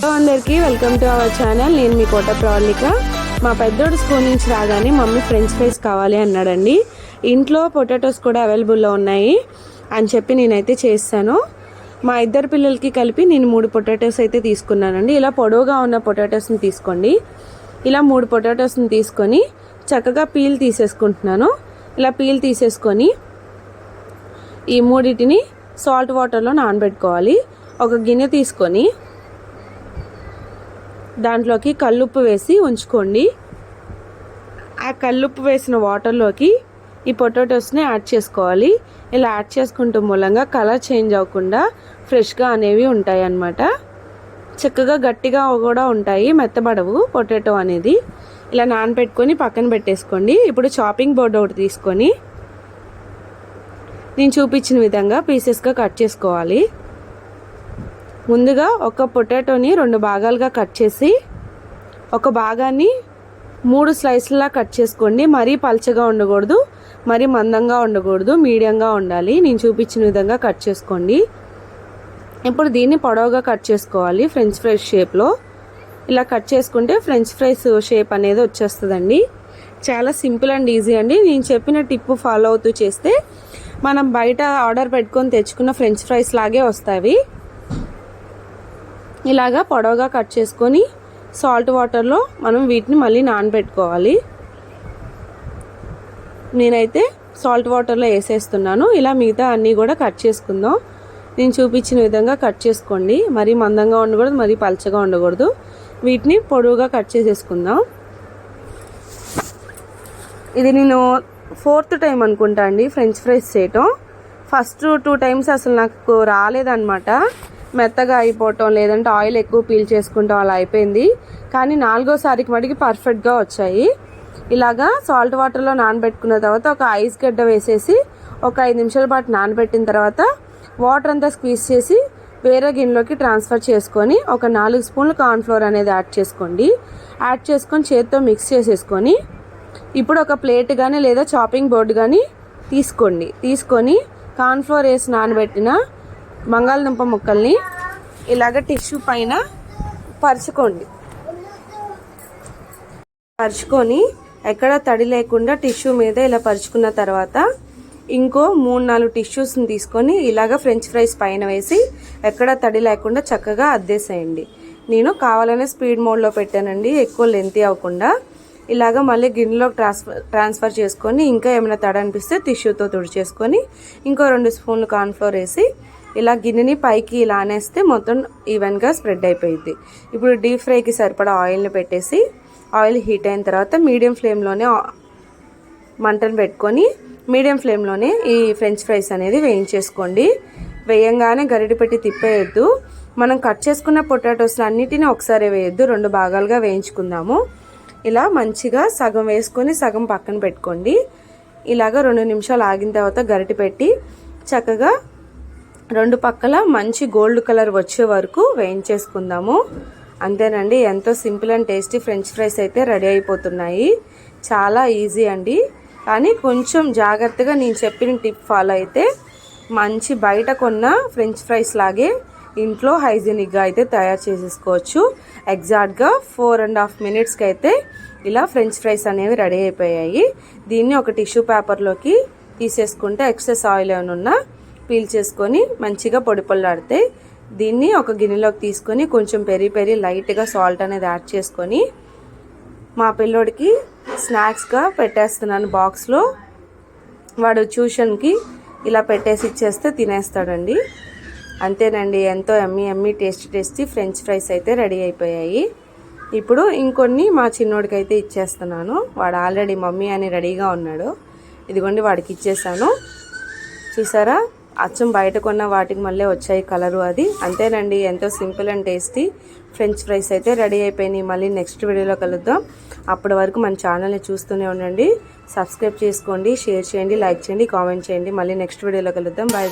Hello అందరికీ welcome to our channel. నేను మీ కోట ప్రవళిక. మా పెద్దోడు స్కూల్ నుంచి రాగానే మమ్మీ ఫ్రెంచ్ ఫ్రైస్ కావాలి అన్నాడండి. ఇంట్లో పొటాటోస్ కూడా అవైలబుల్లో ఉన్నాయి అని చెప్పి నేనైతే చేస్తాను. మా ఇద్దరు పిల్లలకి కలిపి నేను 3 పొటాటోస్ అయితే తీసుకున్నానండి. ఇలా పొడవుగా ఉన్న పొటాటోస్ని తీసుకోండి. ఇలా 3 పొటాటోస్ని తీసుకొని చక్కగా పీల్ తీసేసుకుంటున్నాను. ఇలా పీల్ తీసేసుకొని ఈ మూడింటిని సాల్ట్ వాటర్లో నానబెట్టుకోవాలి. ఒక గిన్నె తీసుకొని దాంట్లోకి కల్లుప్పు వేసి ఉంచుకోండి. ఆ కల్లుప్పు వేసిన వాటర్లోకి ఈ పొటాటోస్ని యాడ్ చేసుకోవాలి. ఇలా యాడ్ చేసుకుంటూ మూలంగా కలర్ చేంజ్ అవ్వకుండా ఫ్రెష్గా అనేవి ఉంటాయి అన్నమాట. చక్కగా గట్టిగా కూడా ఉంటాయి, మెత్తబడవు పొటాటో అనేది. ఇలా నానబెట్టుకొని పక్కన పెట్టేసుకోండి. ఇప్పుడు చాపింగ్ బోర్డ్ ఒకటి తీసుకొని నేను చూపించిన విధంగా పీసెస్గా కట్ చేసుకోవాలి. ముందుగా ఒక పొటాటోని 2 భాగాలుగా కట్ చేసి ఒక భాగాన్ని 3 స్లైస్లా కట్ చేసుకోండి. మరీ పల్చగా ఉండకూడదు, మరీ మందంగా ఉండకూడదు, మీడియంగా ఉండాలి. నేను చూపించిన విధంగా కట్ చేసుకోండి. ఇప్పుడు దీన్ని పొడవుగా కట్ చేసుకోవాలి ఫ్రెంచ్ ఫ్రైస్ షేప్లో. ఇలా కట్ చేసుకుంటే ఫ్రెంచ్ ఫ్రైస్ షేప్ అనేది వచ్చేస్తుందండి. చాలా సింపుల్ అండ్ ఈజీ అండి. నేను చెప్పిన టిప్ ఫాలో అవుతూ చేస్తే మనం బయట ఆర్డర్ పెట్టుకొని తెచ్చుకున్న ఫ్రెంచ్ ఫ్రైస్ లాగే వస్తాయి. ఇలాగా పొడవుగా కట్ చేసుకొని సాల్ట్ వాటర్లో మనం వీటిని మళ్ళీ నానబెట్టుకోవాలి. నేనైతే సాల్ట్ వాటర్లో వేసేస్తున్నాను. ఇలా మిగతా అన్నీ కూడా కట్ చేసుకుందాం. నేను చూపించిన విధంగా కట్ చేసుకోండి. మరీ మందంగా ఉండకూడదు, మరీ పల్చగా ఉండకూడదు. వీటిని పొడవుగా కట్ చేసేసుకుందాం. ఇది నేను 4th టైం అనుకుంటా అండి ఫ్రెంచ్ ఫ్రైస్ చేయటం. ఫస్ట్ 2 టైమ్స్ అసలు నాకు రాలేదన్నమాట. మెత్తగా అయిపోవటం, లేదంటే ఆయిల్ ఎక్కువ పీల్ చేసుకుంటాం, అలా అయిపోయింది. కానీ 4వసారికి మటుకి పర్ఫెక్ట్గా వచ్చాయి. ఇలాగా సాల్ట్ వాటర్లో నానబెట్టుకున్న తర్వాత ఒక ఐస్ గడ్డ వేసేసి ఒక 5 నిమిషాల పాటు నానబెట్టిన తర్వాత వాటర్ అంతా స్క్వీజ్ చేసి వేరే గిన్నెలోకి ట్రాన్స్ఫర్ చేసుకొని ఒక 4 స్పూన్లు కార్న్ఫ్లోర్ అనేది యాడ్ చేసుకోండి. యాడ్ చేసుకొని చేతితో మిక్స్ చేసేసుకొని ఇప్పుడు ఒక ప్లేట్ కానీ లేదా చాపింగ్ బోర్డు కానీ తీసుకొని కార్న్ఫ్లోర్ వేసి నానబెట్టిన బంగాళదుంప ముక్కల్ని ఇలాగ టిష్యూ పైన పరుచుకొని ఎక్కడ తడి లేకుండా టిష్యూ మీద ఇలా పరుచుకున్న తర్వాత ఇంకో 3-4 టిష్యూస్ని తీసుకొని ఇలాగ ఫ్రెంచ్ ఫ్రైస్ పైన వేసి ఎక్కడ తడి లేకుండా చక్కగా అద్దేసేయండి. నేను కావాలనే స్పీడ్ మోడ్లో పెట్టానండి, ఎక్కువ లెంతీ అవ్వకుండా. ఇలాగ మళ్ళీ గిన్నెలోకి ట్రాన్స్ఫర్ చేసుకొని ఇంకా ఏమైనా తడి అనిపిస్తే టిష్యూతో తుడిచేసుకొని ఇంకో 2 స్పూన్లు కార్న్ఫ్లోర్ వేసి ఇలా గిన్నెని పైకి ఇలా అనేస్తే మొత్తం ఈవెన్గా స్ప్రెడ్ అయిపోయింది. ఇప్పుడు డీప్ ఫ్రైకి సరిపడా ఆయిల్ని పెట్టేసి ఆయిల్ హీట్ అయిన తర్వాత మీడియం ఫ్లేమ్లోనే మంటను పెట్టుకొని మీడియం ఫ్లేమ్లోనే ఈ ఫ్రెంచ్ ఫ్రైస్ అనేది వేయించేసుకోండి. వేయంగానే గరిటె పెట్టి తిప్పేయద్దు. మనం కట్ చేసుకున్న పొటాటోస్ అన్నిటిని ఒకసారి వేయద్దు, 2 భాగాలుగా వేయించుకుందాము. ఇలా మంచిగా సగం వేసుకొని సగం పక్కన పెట్టుకోండి. ఇలాగ 2 నిమిషాలు ఆగిన తర్వాత గరిటె పెట్టి చక్కగా 2 పక్కల మంచి గోల్డ్ కలర్ వచ్చే వరకు వేయించేసుకుందాము. అంతేనండి, ఎంతో simple and tasty French fries అయితే రెడీ అయిపోతున్నాయి. చాలా ఈజీ అండి. కానీ కొంచెం జాగ్రత్తగా నేను చెప్పిన టిప్ ఫాలో అయితే మంచి బయట కొన్న ఫ్రెంచ్ ఫ్రైస్ లాగే ఇంట్లో హైజీనిక్గా అయితే తయారు చేసేసుకోవచ్చు. ఎగ్జాక్ట్గా 4.5 మినిట్స్కి అయితే ఇలా ఫ్రెంచ్ ఫ్రైస్ అనేవి రెడీ అయిపోయాయి. దీన్ని ఒక టిష్యూ పేపర్లోకి తీసేసుకుంటే ఎక్సెస్ ఆయిల్ ఏమైనా ఉన్నా పీల్ చేసుకొని మంచిగా పొడి పొల్లాడితే దీన్ని ఒక గిన్నెలోకి తీసుకొని కొంచెం పెరి లైట్గా సాల్ట్ అనేది యాడ్ చేసుకొని మా పిల్లోడికి స్నాక్స్గా పెట్టేస్తున్నాను బాక్స్లో. వాడు ట్యూషన్కి ఇలా పెట్టేసి ఇచ్చేస్తే తినేస్తాడండి. అంతేనండి, ఎంతో ఎమ్మీ టేస్టీ ఫ్రెంచ్ ఫ్రైస్ అయితే రెడీ అయిపోయాయి. ఇప్పుడు ఇంకొన్ని మా చిన్నోడికి అయితే ఇచ్చేస్తున్నాను. వాడు ఆల్రెడీ మమ్మీ అని రెడీగా ఉన్నాడు. ఇదిగోండి వాడికి ఇచ్చేసాను. చూసారా, అచ్చం బయట కొన్న వాటికి మళ్ళీ వచ్చాయి కలరు అది. అంతేనండి, ఎంతో simple and tasty French fries అయితే రెడీ అయిపోయినాయి. మళ్ళీ నెక్స్ట్ వీడియోలో కలుద్దాం. అప్పటి వరకు మన ఛానల్ని చూస్తూనే ఉండండి. సబ్స్క్రైబ్ చేసుకోండి, షేర్ చేయండి, లైక్ చేయండి, కామెంట్ చేయండి. మళ్ళీ నెక్స్ట్ వీడియోలో కలుద్దాం. బాయ్.